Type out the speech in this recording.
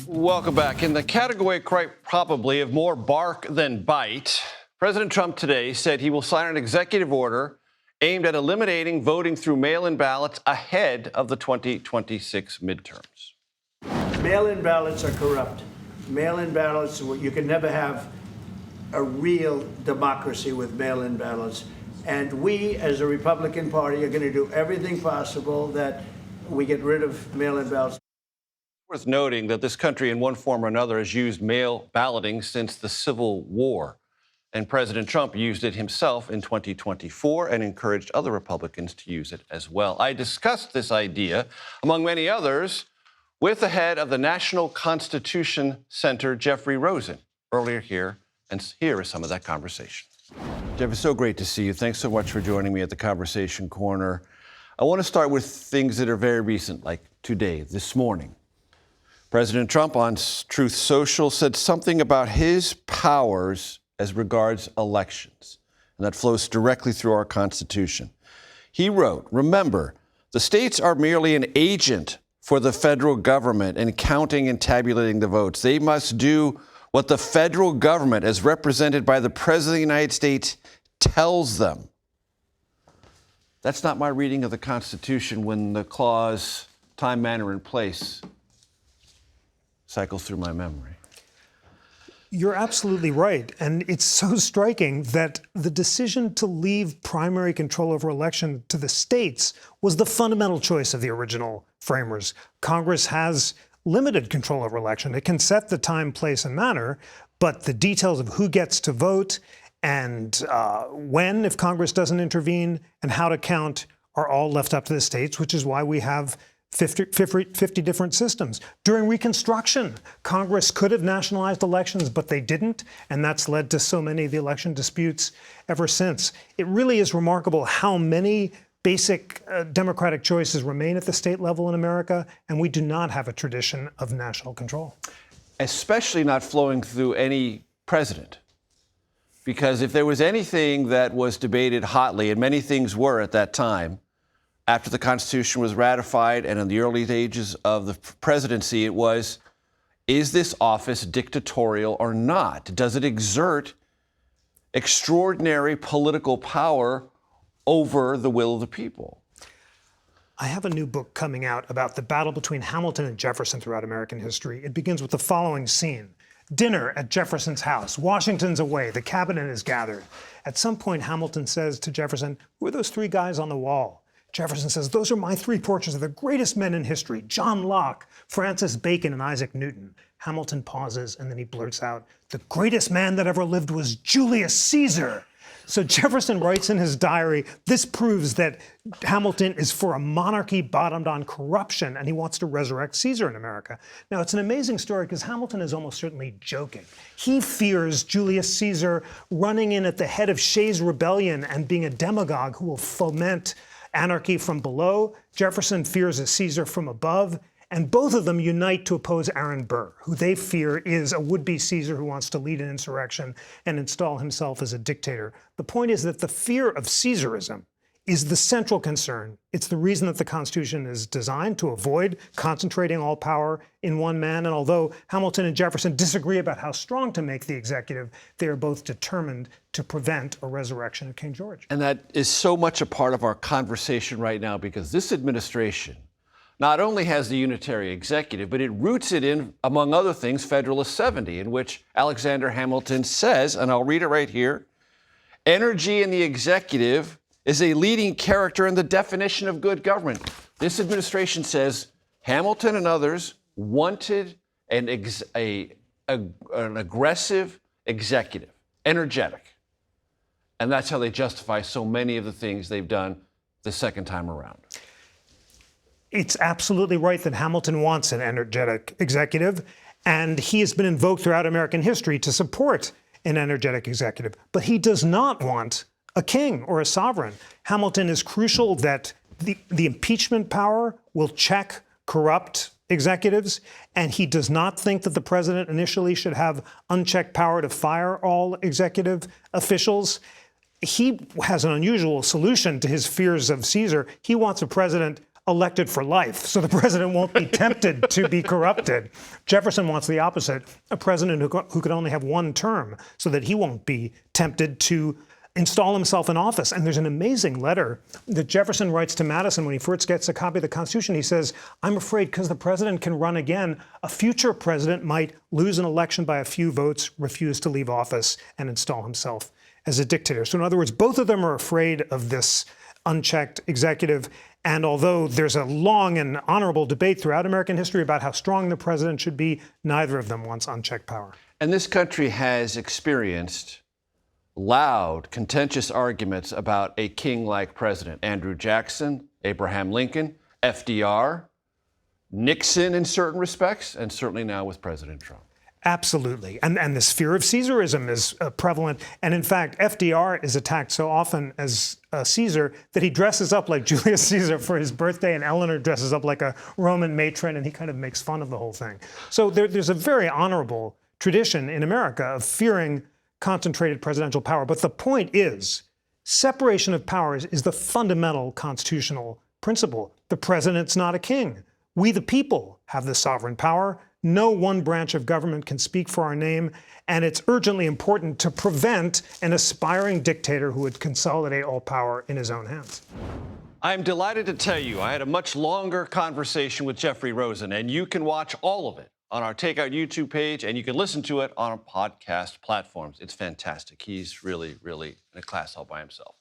Welcome back. In the category, quite probably, of more bark than bite, President Trump today said he will sign an executive order aimed at eliminating voting through mail-in ballots ahead of the 2026 midterms. Mail-in ballots are corrupt. Mail-in ballots, you can never have a real democracy with mail-in ballots. And we, as a Republican Party, are going to do everything possible that we get rid of mail-in ballots. Worth noting that this country, in one form or another, has used mail balloting since the Civil War. And President Trump used it himself in 2024 and encouraged other Republicans to use it as well. I discussed this idea, among many others, with the head of the National Constitution Center, Jeffrey Rosen, earlier here. And here is some of that conversation. Jeff, it's so great to see you. Thanks so much for joining me at the Conversation Corner. I want to start with things that are very recent, like today, this morning. President Trump on Truth Social said something about his powers as regards elections, and that flows directly through our Constitution. He wrote, "Remember, the states are merely an agent for the federal government in counting and tabulating the votes. They must do what the federal government, as represented by the President of the United States, tells them." That's not my reading of the Constitution when the clause, time, manner, and place cycles through my memory. You're absolutely right. And it's so striking that the decision to leave primary control over election to the states was the fundamental choice of the original framers. Congress has limited control over election. It can set the time, place, and manner, but the details of who gets to vote and when, if Congress doesn't intervene, and how to count are all left up to the states, which is why we have 50 different systems. During Reconstruction, Congress could have nationalized elections, but they didn't, and that's led to so many of the election disputes ever since. It really is remarkable how many basic democratic choices remain at the state level in America, and we do not have a tradition of national control. Especially not flowing through any president. Because if there was anything that was debated hotly, and many things were at that time, after the Constitution was ratified and in the early stages of the presidency, it was, is this office dictatorial or not? Does it exert extraordinary political power over the will of the people? I have a new book coming out about the battle between Hamilton and Jefferson throughout American history. It begins with the following scene. Dinner at Jefferson's house. Washington's away. The cabinet is gathered. At some point, Hamilton says to Jefferson, "Who are those three guys on the wall?" Jefferson says, "Those are my three portraits of the greatest men in history, John Locke, Francis Bacon, and Isaac Newton." Hamilton pauses, and then he blurts out, "The greatest man that ever lived was Julius Caesar." So Jefferson writes in his diary, this proves that Hamilton is for a monarchy bottomed on corruption, and he wants to resurrect Caesar in America. Now, it's an amazing story because Hamilton is almost certainly joking. He fears Julius Caesar running in at the head of Shays' rebellion and being a demagogue who will foment anarchy from below. Jefferson fears a Caesar from above, and both of them unite to oppose Aaron Burr, who they fear is a would-be Caesar who wants to lead an insurrection and install himself as a dictator. The point is that the fear of Caesarism is the central concern. It's the reason that the Constitution is designed to avoid concentrating all power in one man. And although Hamilton and Jefferson disagree about how strong to make the executive, they are both determined to prevent a resurrection of King George. And that is so much a part of our conversation right now because this administration not only has the unitary executive, but it roots it in, among other things, Federalist 70, in which Alexander Hamilton says, and I'll read it right here, "Energy in the executive is a leading character in the definition of good government." This administration says Hamilton and others wanted an aggressive executive, energetic. And that's how they justify so many of the things they've done the second time around. It's absolutely right that Hamilton wants an energetic executive, and he has been invoked throughout American history to support an energetic executive. But he does not want a king or a sovereign. Hamilton is crucial that the impeachment power will check corrupt executives, and he does not think that the president initially should have unchecked power to fire all executive officials. He has an unusual solution to his fears of Caesar. He wants a president elected for life, so the president won't be tempted to be corrupted. Jefferson wants the opposite, a president who could only have one term so that he won't be tempted to install himself in office. And there's an amazing letter that Jefferson writes to Madison when he first gets a copy of the Constitution. He says, I'm afraid because the president can run again, a future president might lose an election by a few votes, refuse to leave office, and install himself as a dictator. So in other words, both of them are afraid of this unchecked executive. And although there's a long and honorable debate throughout American history about how strong the president should be, neither of them wants unchecked power. And this country has experienced loud, contentious arguments about a king-like president. Andrew Jackson, Abraham Lincoln, FDR, Nixon in certain respects, and certainly now with President Trump. Absolutely. And this fear of Caesarism is prevalent. And in fact, FDR is attacked so often as Caesar that he dresses up like Julius Caesar for his birthday, and Eleanor dresses up like a Roman matron, and he kind of makes fun of the whole thing. So there's a very honorable tradition in America of fearing concentrated presidential power. But the point is, separation of powers is the fundamental constitutional principle. The president's not a king. We, the people, have the sovereign power. No one branch of government can speak for our name, and it's urgently important to prevent an aspiring dictator who would consolidate all power in his own hands. I'm delighted to tell you I had a much longer conversation with Jeffrey Rosen, and you can watch all of it on our Takeout YouTube page, and you can listen to it on our podcast platforms. It's fantastic. He's really, really in a class all by himself.